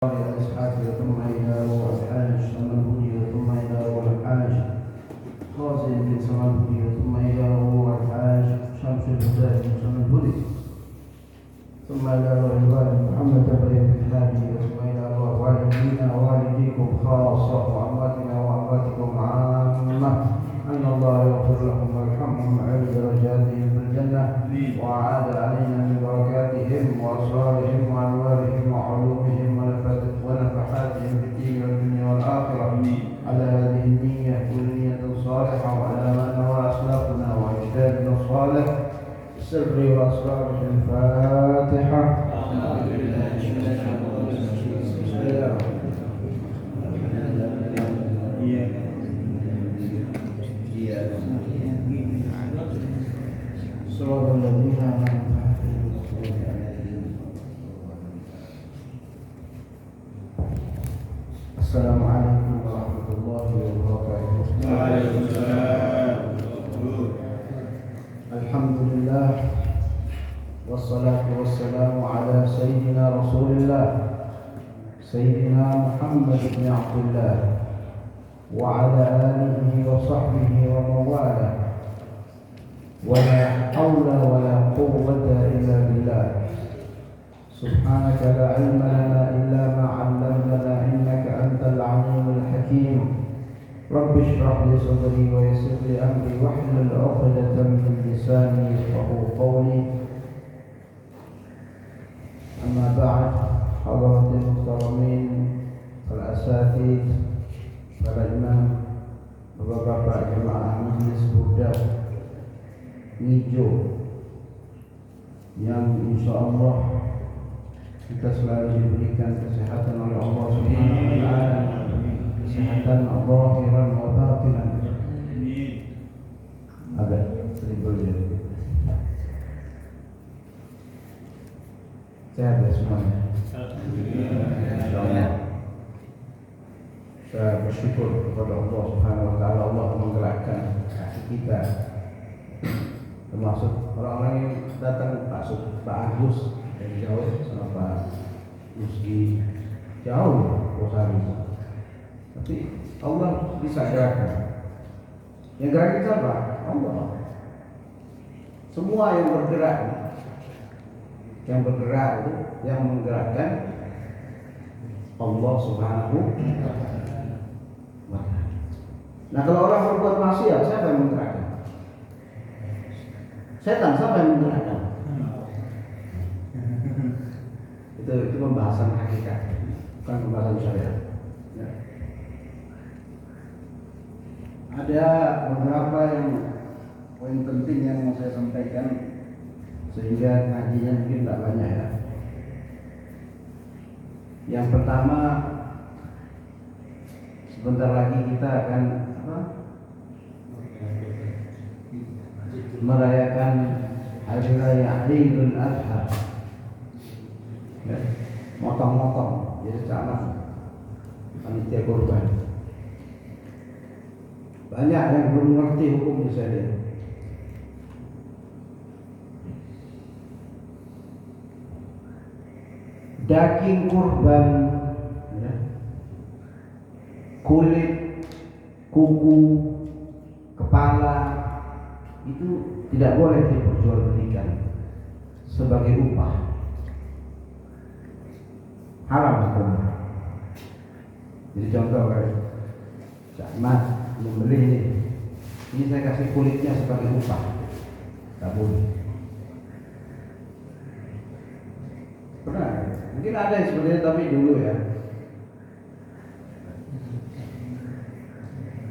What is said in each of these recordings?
الإسحاق ثم إلى الحاج سمنهودي ثم إلى الحاج خازن بن سمنهودي ثم إلى الحاج شمس الهدى بن سمنهودي ثم إلى الوالد محمد بن الهادي ثم إلى والدينا ووالديكم خاصة وأمواتنا وأمواتكم عامة أن الله يغفر لهم ويرحمهم ويعلي درجاتهم في الجنة وأعاد علينا من بركاتهم وأسرارهم وأنوارهم وعلومهم ونفحاتهم في الدين والدنيا والآخرة على هذه النية كل نية صالحة وعلى ما نوى أسلافنا وأجدادنا الصالح السر وأسرار الفاتحة. صراط الذين السلام عليكم ورحمة الله وبركاته. وعليكم السلام. الحمد لله والصلاة والسلام على سيدنا رسول الله سيدنا محمد بن عبد الله وعلى آله وصحبه ومن والاه ولا حول ولا قوة إلا بالله. سبحانك لا علم لنا إلا ما علمتنا إنك أنت العليم الحكيم. رب اشرح لي صدري ويسر لي أمري واحلل عقدة من لساني يفقهوا قولي. أما بعد، حضرات المحترمين الأساتذة para imam, bapak-bapak jemaah Majelis Budak Nijo yang insya Allah kita selalu diberikan kesehatan oleh Allah Subhanahu wa Ta'ala, kesehatan zahiran wa batinan. Ada tribal ya. Sehat ya semuanya. Saya bersyukur kepada Allah Subhanahu wa Ta'ala. Allah menggerakkan hati kita, termasuk orang-orang yang datang, Pak Agus dari jauh sama Pak Yuski jauh Rosari, tapi Allah bisa gerakkan. Yang gerakin siapa? Allah. Semua yang bergerak itu yang menggerakkan Allah Subhanahu wa Ta'ala. Nah, kalau orang berbuat maksiat, siapa yang menggerakkan? Setan, siapa yang menggerakkan? Itu pembahasan hakikat, bukan pembahasan syariat. Ya. Ada beberapa yang poin penting yang mau saya sampaikan, sehingga ngajinya mungkin tak banyak ya. Yang pertama, sebentar lagi kita akan merayakan hari raya Idul Adha. Ya, motong-motong jadi camat panitia kurban. Banyak yang belum mengerti hukum syariat. Daging kurban, ya, kulit, kuku, kepala itu tidak boleh diperjualbelikan sebagai upah. Haram hukumnya. Jadi contoh kayak Mas membeli ini saya kasih kulitnya sebagai upah, tak boleh. Pernah? Mungkin ada yang seperti itu, tapi dulu ya.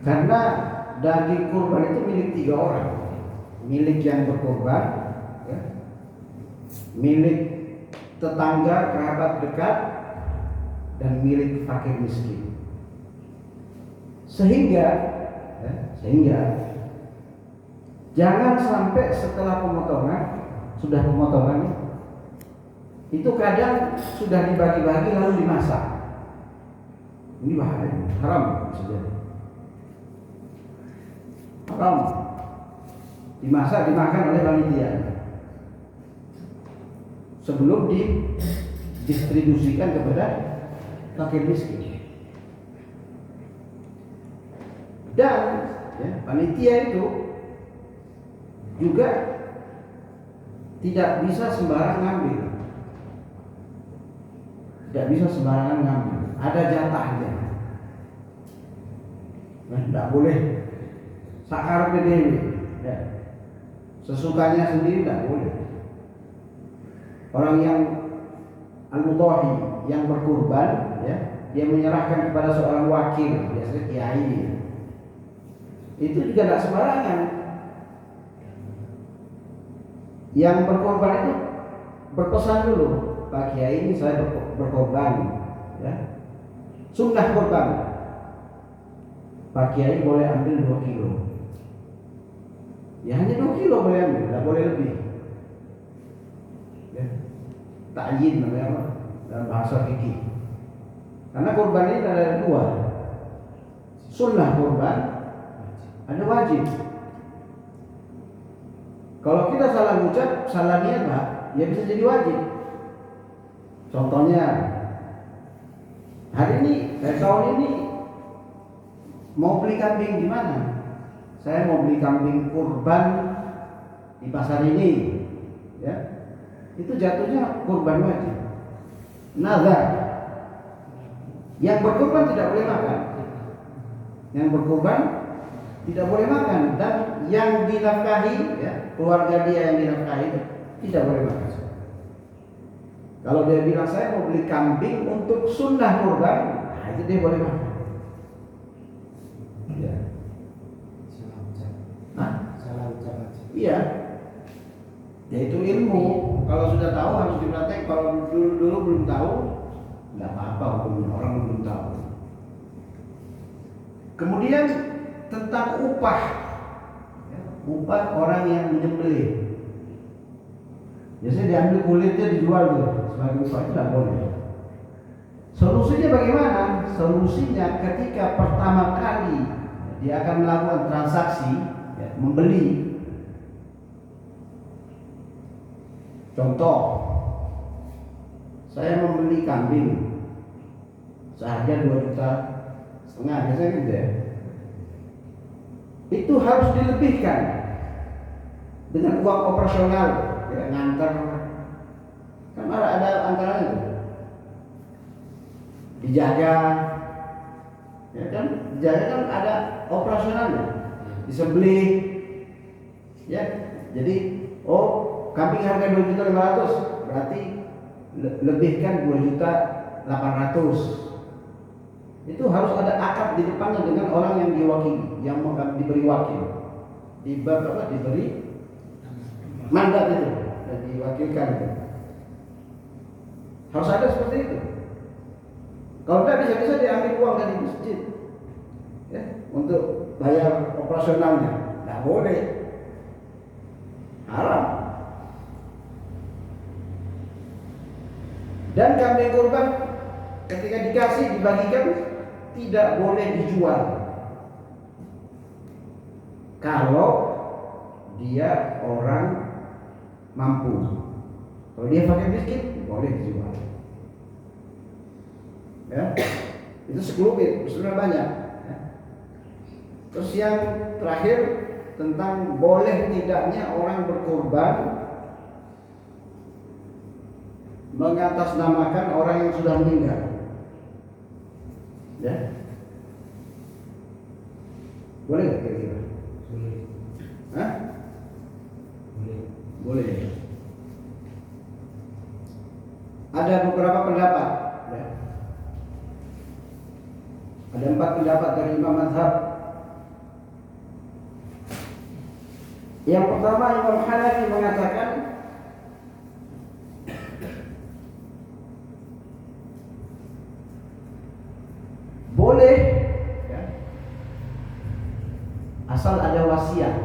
Karena daging kurban itu milik 3 orang, milik yang berkorban, ya, milik tetangga, kerabat dekat, dan milik fakir miskin. Sehingga jangan sampai setelah sudah pemotongan itu kadang sudah dibagi-bagi lalu dimasak. Ini bahaya, haram bisa jadi. Haram. Dimasak, dimakan oleh panitia sebelum didistribusikan kepada fakir miskin. Dan panitia itu juga tidak bisa sembarang ngambil. Tidak bisa sembarangan ngambil. Ada jatahnya. Tidak boleh sakar dewi. Sesukanya sendiri tidak boleh. Orang yang al-mudhahi, yang berkurban, dia menyerahkan kepada seorang wakil, biasanya kiai. Itu juga tidak sembarangan. Yang berkorban itu berpesan dulu, Pak Kiai, ini saya berkorban, sunnah korban. Pak Kiai boleh ambil 2 kilo. Hanya 2 kilo boleh ambil, tidak boleh lebih. Ta'yin namanya dalam bahasa fikih. Karena korban ini ada 2. Sunnah korban, ada wajib. Kalau kita salah ucap, salah niat, Pak, ya bisa jadi wajib. Contohnya, tahun ini mau beli kambing di mana? Saya mau beli kambing kurban di pasar ini, itu jatuhnya kurban wajib. Nazar. Yang berkurban tidak boleh makan. Yang berkurban tidak boleh makan, dan yang dinafkahi, keluarga dia yang dinafkahi tidak boleh makan. Kalau dia bilang saya mau beli kambing untuk sunnah kurban, itu dia boleh makan. Salah ucap. Iya. Yaitu ilmu. Kalau sudah tahu harus dipraktek. Kalau dulu belum tahu, nggak apa-apa, orang belum tahu. Kemudian tentang upah orang yang menyembelih. Biasanya diambil kulitnya dijual tuh sebagai upah, itu tidak boleh. Solusinya bagaimana? Solusinya ketika pertama kali dia akan melakukan transaksi, membeli. Contoh, saya membeli kambing seharga 2,5 juta, biasanya gitu ya. Itu harus dilebihkan dengan uang operasional, nganter, kan ada antaranya itu, dijaga, dijaga kan ada operasionalnya, disembelih, jadi kambing harga 2.500.000, berarti lebihkan 2.800.000. Itu harus ada akad di depannya dengan orang yang diwakili, yang diberi wakil, diberi mandat itu, dan diwakilkan itu. Harus ada seperti itu. Kalau tidak, bisa-bisa diambil uang dari masjid, untuk bayar operasionalnya. Tidak boleh, haram. Dan kambing kurban ketika dikasih, dibagikan, tidak boleh dijual. Kalau dia orang mampu. Kalau dia fakir miskin, boleh dijual. Itu sekelumit, sebenarnya banyak. Terus yang terakhir tentang boleh tidaknya orang berkorban mengatasnamakan orang yang sudah meninggal. Boleh nggak kira-kira? Boleh. Boleh. Ada beberapa pendapat. Ada 4 pendapat dari Imam Mazhab. Yang pertama, Imam Hanafi mengatakan boleh, asal ada wasiat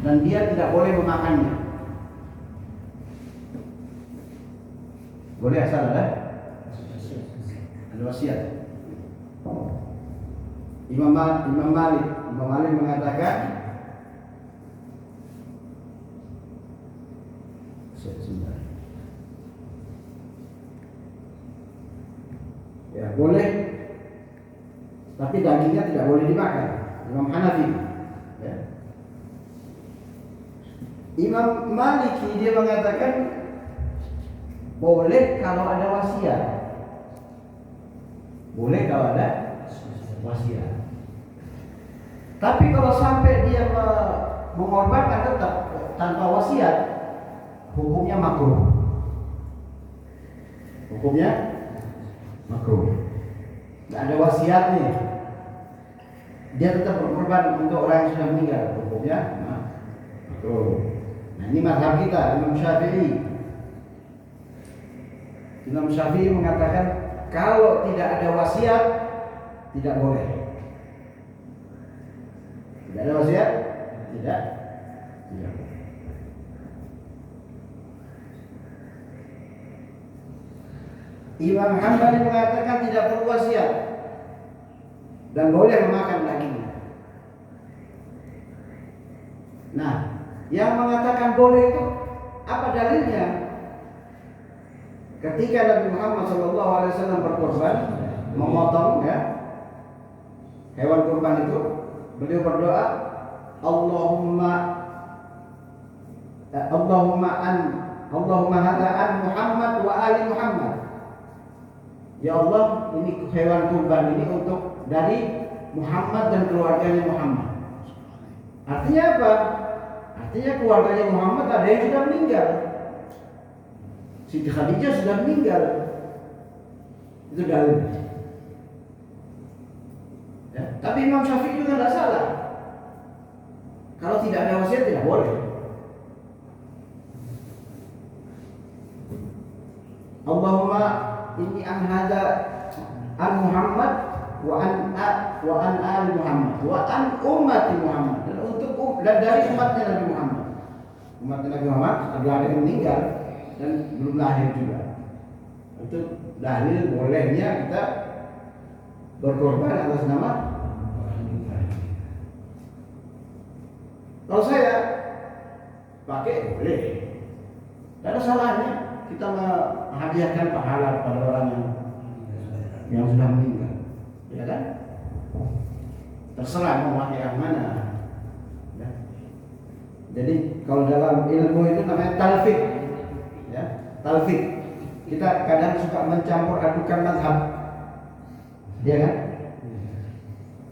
dan dia tidak boleh memakannya. Boleh asal ada wasiat. Imam Malik mengatakan Ya, boleh, tapi dagingnya tidak boleh dimakan. Imam Hanafi. Ya. Imam Maliki dia mengatakan boleh kalau ada wasiat. Boleh kalau ada wasiat. Tapi kalau sampai dia mengorbankan tetap tanpa wasiat, hukumnya makruh. Hukumnya makruh. Tidak ada wasiat nih. Dia tetap berkorban untuk orang yang sudah meninggal. Hukumnya makruh. Nah, ini mazhab kita, Imam Syafi'i. Imam Syafi'i mengatakan kalau tidak ada wasiat tidak boleh. Tidak ada wasiat? Tidak. Tidak. Imam Hambali mengatakan tidak perlu wasiat dan boleh memakan dagingnya. Nah, yang mengatakan boleh itu apa dalilnya? Ketika Nabi Muhammad SAW berkorban, memotong ya hewan kurban itu, beliau berdoa, Allahumma hadza an Muhammad wa ali Muhammad. Ya Allah, ini hewan kurban ini untuk dari Muhammad dan keluarganya Muhammad. Artinya apa? Artinya keluarganya Muhammad ada yang sudah meninggal. Siti Khadijah sudah meninggal. Itu dalil. Ya, tapi Imam Syafi'i juga tidak salah. Kalau tidak ada wasiat tidak boleh. Allahumma inni an hadza an Muhammad wa an ali Muhammad wa an ummati Muhammad, dan untuk dan dari umatnya Nabi Muhammad. Umatnya Nabi Muhammad adalah yang meninggal dan belum lahir juga. Itu dalil bolehnya kita berkorban atas nama. Kalau saya pakai boleh, tidak ada salahnya kita menghadiahkan pahala kepada orang yang sudah meninggal, ya kan? Terserah mau pakai yang mana. Ya. Jadi kalau dalam ilmu itu namanya talfiq, ya, talfiq. Kita kadang suka mencampur adukan mazhab, ya kan?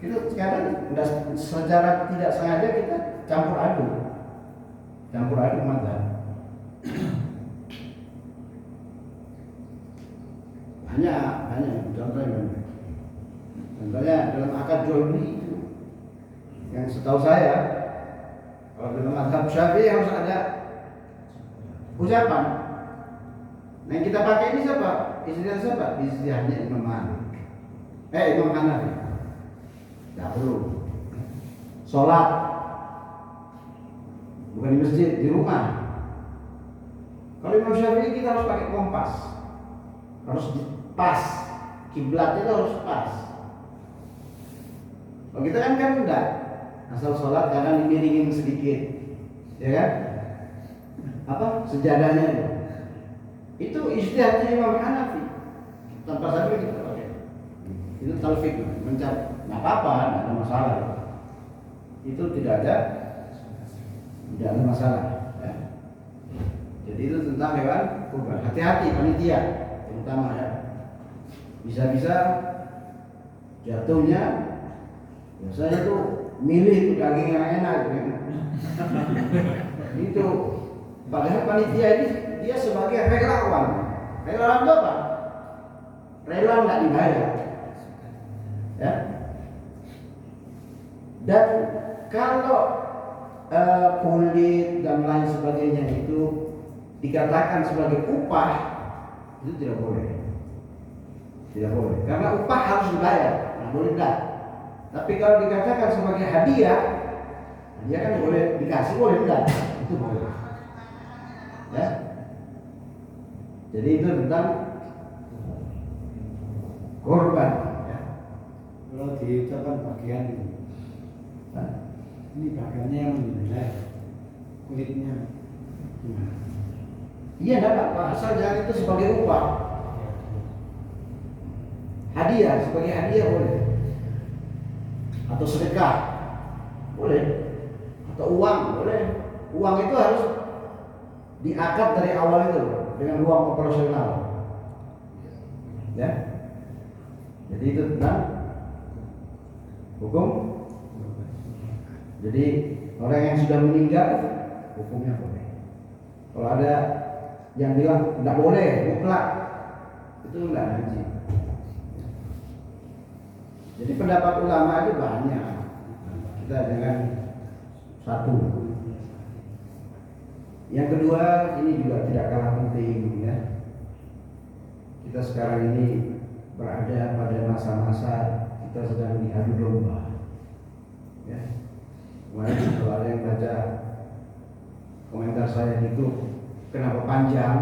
Kita kadang secara tidak sengaja kita campur aduk mazhab. Banyak contohnya dalam akad jual beli itu yang setahu saya, kalau dalam mazhab Syafi'i harus ada ucapan. Nah, yang kita pakai ini siapa? Istilah siapa? Istilahnya Imam Malik. Imam Hanafi. Tidak perlu. Sholat bukan di masjid, di rumah. Kalau Imam Syafi'i kita harus pakai kompas, harus pas, kiblat itu harus pas. Kalau kita kan enggak, asal sholat kadang dimiringin sedikit, ya kan? Apa sejadahnya itu istihadnya Imam Hanafi, tanpa sabit kita pakai. Itu talfiq, mencap, nggak apa-apa, nggak ada masalah. Itu tidak ada masalah. Ya. Jadi itu tentang hewan kurban. Hati-hati panitia, terutama ya. Bisa-bisa jatuhnya biasanya tuh milih tuh daging yang enak gitu. Itu padahal panitia ini dia sebagai relawan. Relawan itu apa? Rela nggak dibayar. Ya. Dan kalau kulit dan lain sebagainya itu dikatakan sebagai upah, itu tidak boleh. Tidak boleh. Karena upah harus dibayar, nggak boleh enggak. Tapi kalau dikatakan sebagai hadiah, dia kan boleh dikasih, boleh enggak? Itu boleh. Ya. Jadi itu tentang korban. Ya. Kalau diucapkan bagian itu, ini bagiannya yang menilai kulitnya. Iya, enggak apa-apa, asal jangan itu sebagai upah. Hadiah, sebagai hadiah boleh. Atau sedekah boleh. Atau uang boleh. Uang itu harus diakad dari awal itu dengan uang operasional. Ya. Jadi itu tentang hukum. Jadi orang yang sudah meninggal hukumnya boleh. Kalau ada yang bilang tidak boleh, mutlak, itu tidak ngaji. Jadi pendapat ulama itu banyak. Kita jangan satu. Yang kedua, ini juga tidak kalah penting ya. Kita sekarang ini berada pada masa-masa kita sedang diadu domba. Ya. Kemarin kalau ada yang baca komentar saya di grup, kenapa panjang?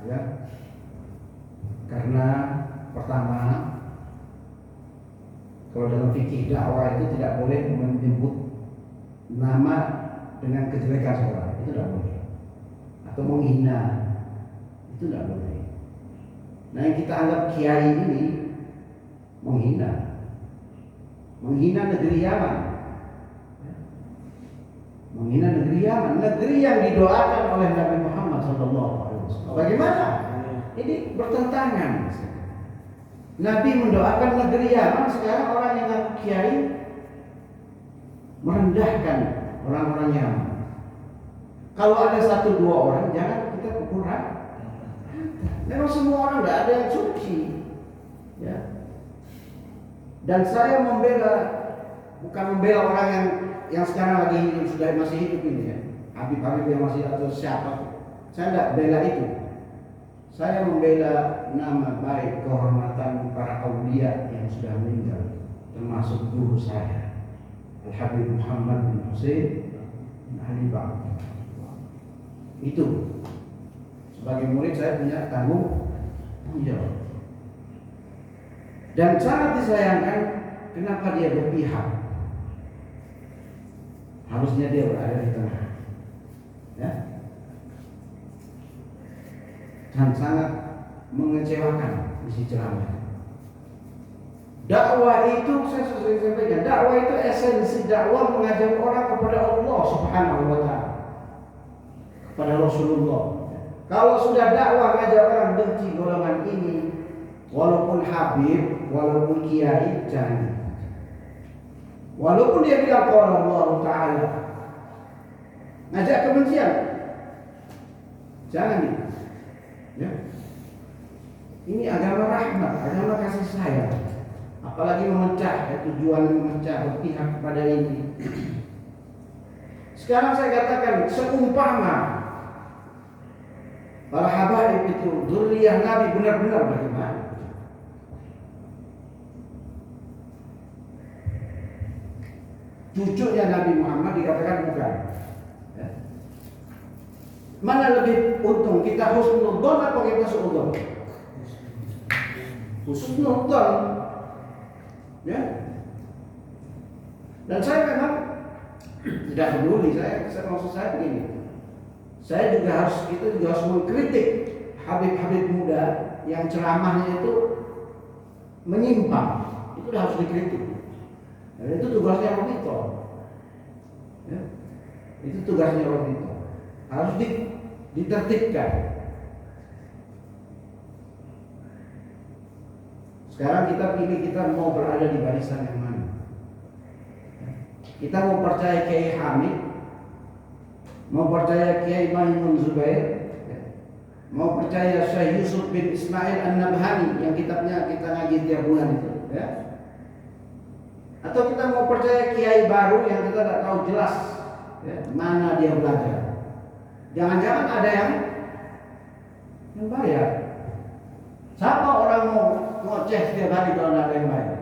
Ya. Karena pertama, kalau dalam fikih dakwah itu tidak boleh menyebut nama dengan kejelekan seorang, itu tidak boleh. Atau menghina, itu tidak boleh. Nah yang kita anggap kiai ini menghina negeri Yaman, menghina negeri Yaman, negeri yang didoakan oleh Nabi Muhammad SAW. Bagaimana? Ini bertentangan. Nabi mendoakan negeri Yaman, sekarang orang yang ngaku kiai merendahkan orang-orang Yaman. Kalau ada 1-2 orang, jangan kita pukul rata. Memang semua orang tidak ada yang suci, ya. Dan saya bukan membela orang yang sekarang lagi sudah masih hidup ini ya, Habib yang masih atau siapa. Saya tidak bela itu. Saya membela nama baik, kehormatan para aulia yang sudah meninggal, termasuk guru saya, Al-Habib Muhammad bin Hussein bin Ali Ba'ad. Itu sebagai murid saya punya tanggung jawab. Dan sangat disayangkan kenapa dia berpihak. Harusnya dia berada di tengah. Ya. Dan sangat mengecewakan isi ceramah. Dakwah itu saya sudah sampaikan, dakwah itu esensi dakwah mengajak orang kepada Allah Subhanahu wa taala. Kepada Rasulullah. Kalau sudah dakwah ngajak orang benci golongan ini, walaupun habib, walaupun kiai, jangan. Walaupun dia bilang qala Allah Ta'ala, ngajak kebencian, jangan. Ya. Ini agama rahmat, agama kasih sayang. Apalagi memecah, tujuan memecah, berpihak kepada ini. Sekarang saya katakan, seumpama para habaib itu dzurriyyah Nabi benar-benar beriman, cucunya Nabi Muhammad dikatakan bukan. Ya. Mana lebih untung, kita husnudzon atau kita suudzon? Husnudzon. Ya. Dan saya memang tidak peduli, saya maksud saya begini. Kita juga harus mengkritik habib-habib muda yang ceramahnya itu menyimpang. Itu harus dikritik. Dan itu tugasnya Robito. Ya. Itu tugasnya Robito. Harus ditertibkan. Sekarang kita pilih, kita mau berada di barisan yang mana. Kita mau percaya Kiai Hamid, mau percaya Kiai Maimun Zubair, mau percaya Syekh Yusuf bin Ismail An-Nabhani yang kitabnya kita ngaji tiap bulan itu, ya. Atau kita mau percaya Kiai baru yang kita tidak tahu jelas, ya, mana dia belajar. Jangan-jangan ada yang bayar. Siapa orang mau ngoceh setiap hari kalau tidak ada yang bayar?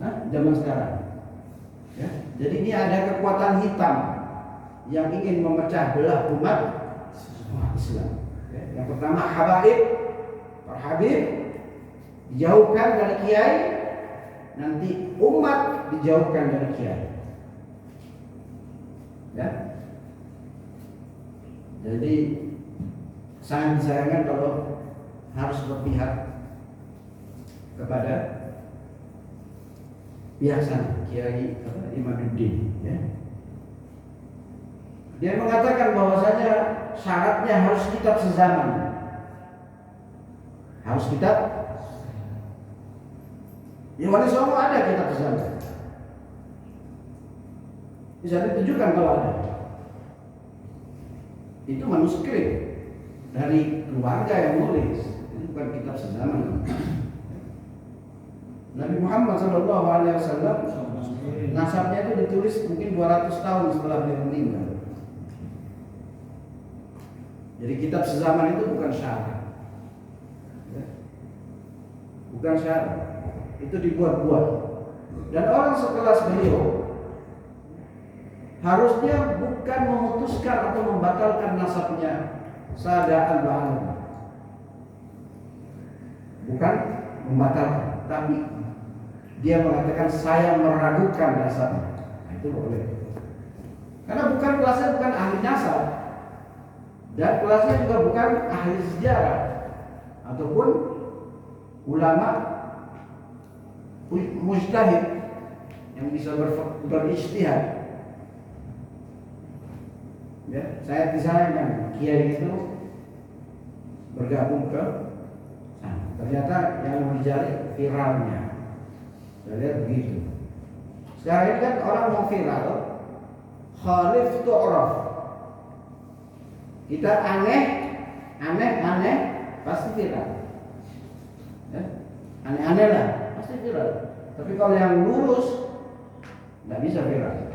Nah, zaman sekarang. Ya, jadi ini ada kekuatan hitam yang ingin memecah belah umat Islam. Ya, yang pertama habaib, para habib dijauhkan dari kiai, nanti umat dijauhkan dari kiai. Ya, jadi sangat disayangkan kalau harus berpihak kepada pihak sana, Kiai Imaduddin, ya. Dia mengatakan bahwasanya syaratnya harus kitab sezaman. Harus kitab. Ya Wali Songo ada kitab sezaman. Bisa ditunjukkan kalau ada. Itu manuskrip dari keluarga yang nulis. Itu bukan kitab sezaman. Nabi Muhammad SAW nasabnya itu ditulis mungkin 200 tahun setelah beliau meninggal. Jadi kitab sezaman itu bukan syarat, bukan syarat, itu dibuat-buat. Dan orang sekelas beliau harusnya bukan memutuskan atau membatalkan nasabnya sadaan ba'alam, bukan membatalkan, tapi dia mengatakan saya meragukan nasabnya. Nah, itu boleh, karena bukan kelasnya bukan ahli nasab. Dan kelasnya juga bukan ahli sejarah ataupun ulama mujtahid yang bisa berijtihad. Ya, saya disayangkan kiai itu bergabung ke ternyata yang dicari viralnya. Saya lihat begitu. Sekarang ini kan orang mau viral, khalif tu'raf. Kita aneh, pasti viral. Ya? Aneh-aneh lah, pasti viral. Tapi kalau yang lurus, nggak bisa viral.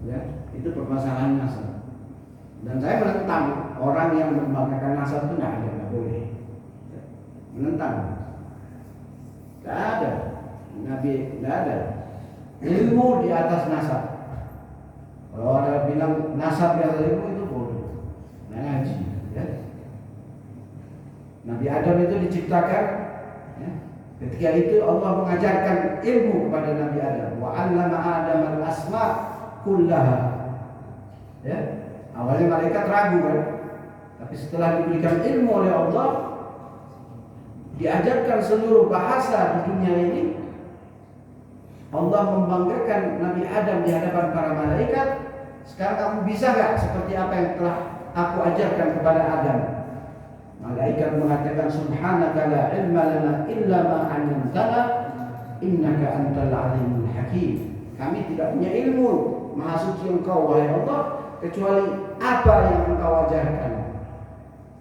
Ya, itu permasalahan nasab. Dan saya menentang orang yang membanggakan nasab itu nggak boleh. Ya. Menentang, nggak ada. Nabi nggak ada. Ilmu di atas nasab. Kalau ada bilang nasab yang ilmu itu bodoh, ngaji. Ya. Nabi Adam itu diciptakan, ya. Ketika itu Allah mengajarkan ilmu kepada Nabi Adam. Wa 'allama Adam al-asma' kullaha. Ya. Awalnya malaikat ragu kan, tapi setelah diberikan ilmu oleh Allah, diajarkan seluruh bahasa di dunia ini. Allah membanggakan Nabi Adam di hadapan para malaikat. Sekarang kamu bisa gak seperti apa yang telah aku ajarkan kepada Adam? Malaikat mengatakan subhanaka la ilma lana illa ma 'allamtana innaka antal alimul hakim. Kami tidak punya ilmu, maha suci Engkau wahai Allah, kecuali apa yang Engkau ajarkan.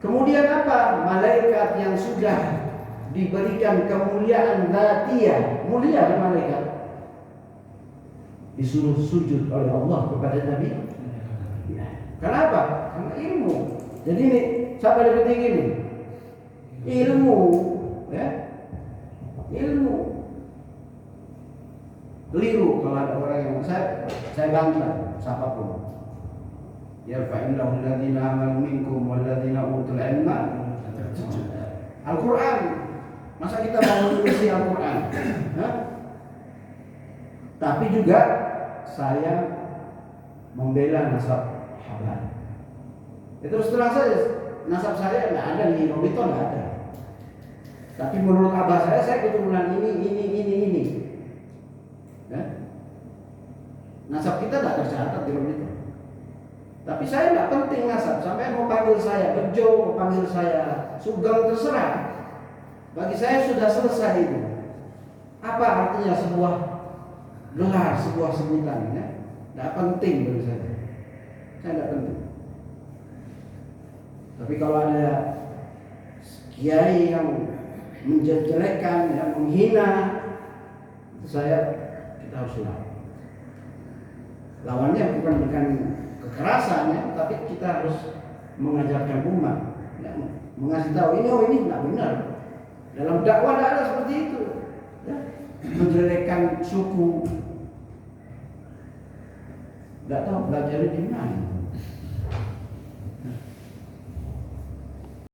Kemudian apa? Malaikat yang sudah diberikan kemuliaan dzatiyah, mulia dan malaikat, disuruh sujud oleh Allah kepada Nabi. Ya. Kenapa? Karena ilmu. Jadi ini siapa yang penting ini? Ilmu, ya. Ilmu. Keliru kalau ada orang yang saya bantah siapapun. Ya fa'innahu alladziina aamanu minkum walladziina utul 'ilma. Al-Qur'an. Masa kita mau menulis Al-Qur'an? Hah? Tapi juga saya membela nasab halal. Ya, terus terang saja nasab saya nggak ada di Robito, nggak ada. Tapi menurut abah saya keturunan ini. Ya? Nasab kita nggak tercatat di Robito. Tapi saya nggak penting nasab. Sampai mau panggil saya Bejo, mau panggil saya Sugeng, terserah. Bagi saya sudah selesai itu. Apa artinya sebuah gelar, sebuah sebutan, ya? Tidak penting bagi saya tidak penting. Tapi kalau ada kiai yang menjelekkan, yang menghina, kita harus lawannya bukan dengan kekerasan, ya, tapi kita harus mengajarkan umat, ya, mengasih tahu ini tidak benar. Dalam dakwah tidak ada seperti itu, ya. Menjelekkan suku. Tidak tahu belajar di mana.